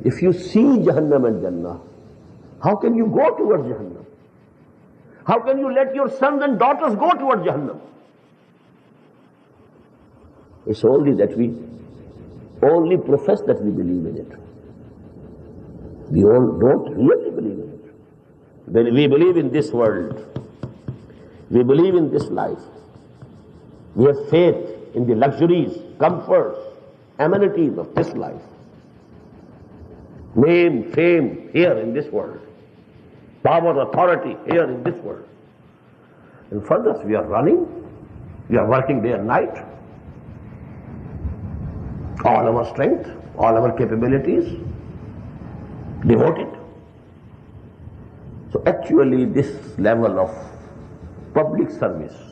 If you see Jahannam and Jannah, how can you go towards Jahannam? How can you let your sons and daughters go towards Jahannam? It's only that we only profess that we believe in it. We all don't really believe in it. When we believe in this world, we believe in this life. We have faith in the luxuries, comforts, amenities of this life. Name, fame here in this world. Power, authority here in this world. And further, we are running. We are working day and night. All our strength, all our capabilities devoted. So actually this level of public service